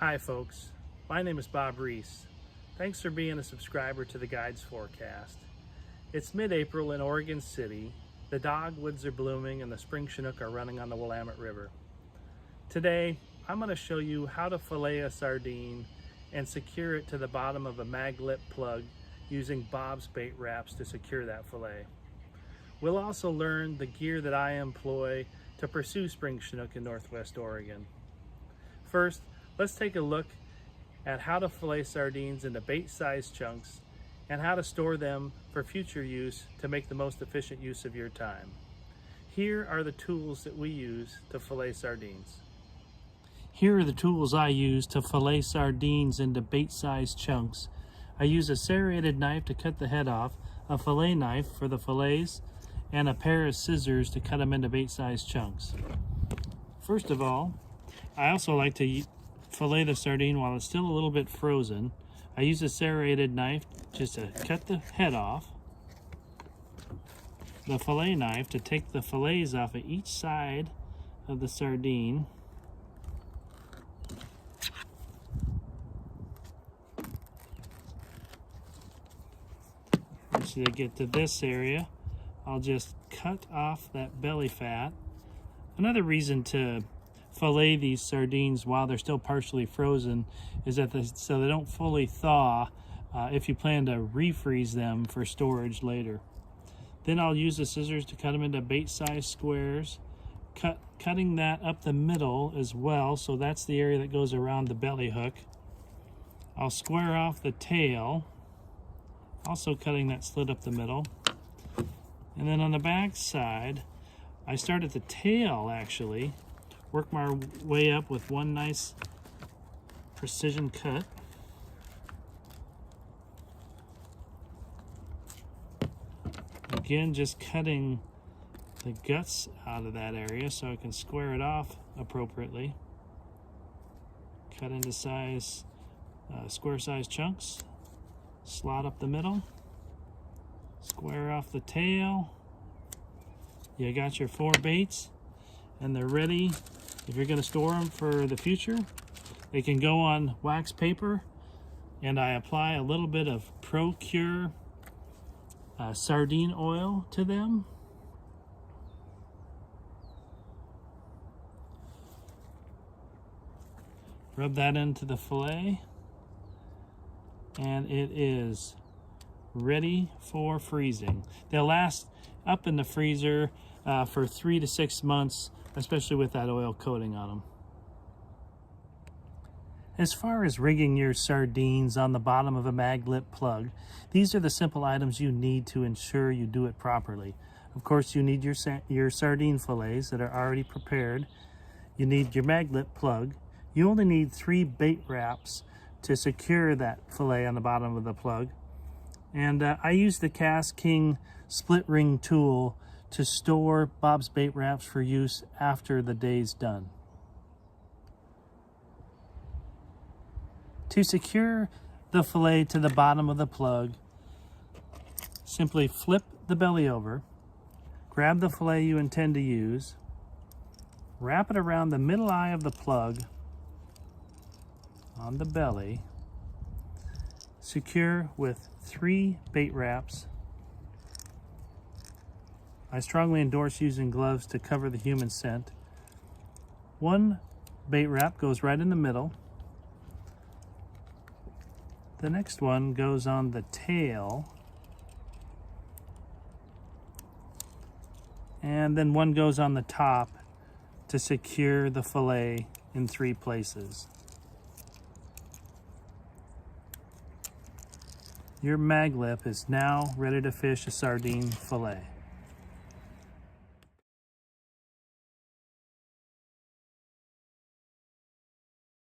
Hi folks, my name is Bob Reese. Thanks for being a subscriber to the Guides Forecast. It's mid-April in Oregon City. The dogwoods are blooming and the spring chinook are running on the Willamette River. Today, I'm going to show you how to fillet a sardine and secure it to the bottom of a mag-lip plug using Bob's bait wraps to secure that fillet. We'll also learn the gear that I employ to pursue spring chinook in Northwest Oregon. First, let's take a look at how to fillet sardines into bait-sized chunks and how to store them for future use to make the most efficient use of your time. Here are the tools that we use to fillet sardines. Here are the tools I use to fillet sardines into bait-sized chunks. I use a serrated knife to cut the head off, a fillet knife for the fillets, and a pair of scissors to cut them into bait-sized chunks. First of all, I also like to fillet the sardine while it's still a little bit frozen. I use a serrated knife just to cut the head off, the fillet knife to take the fillets off of each side of the sardine, once you get to this area, I'll just cut off that belly fat. Another reason to fillet these sardines while they're still partially frozen is that so they don't fully thaw if you plan to refreeze them for storage later. Then I'll use the scissors to cut them into bait-sized squares, cutting that up the middle as well, so that's the area that goes around the belly hook. I'll square off the tail, also cutting that slit up the middle. And then on the back side, I start at the tail actually, work my way up with one nice precision cut. Again, just cutting the guts out of that area so I can square it off appropriately. Cut into square size chunks, slot up the middle, square off the tail. You got your 4 baits and they're ready. If you're going to store them for the future, they can go on wax paper, and I apply a little bit of Pro-Cure sardine oil to them. Rub that into the fillet, and it is ready for freezing. They'll last up in the freezer for 3 to 6 months, especially with that oil coating on them. As far as rigging your sardines on the bottom of a mag-lip plug, these are the simple items you need to ensure you do it properly. Of course, you need your sardine fillets that are already prepared. You need your mag-lip plug. You only need 3 bait wraps to secure that fillet on the bottom of the plug. And I use the Cast King split ring tool to store Bob's bait wraps for use after the day's done. To secure the fillet to the bottom of the plug, simply flip the belly over, grab the fillet you intend to use, wrap it around the middle eye of the plug on the belly, secure with 3 bait wraps. I strongly endorse using gloves to cover the human scent. 1 bait wrap goes right in the middle. The next one goes on the tail. And then 1 goes on the top to secure the fillet in 3 places. Your mag lip is now ready to fish a sardine fillet.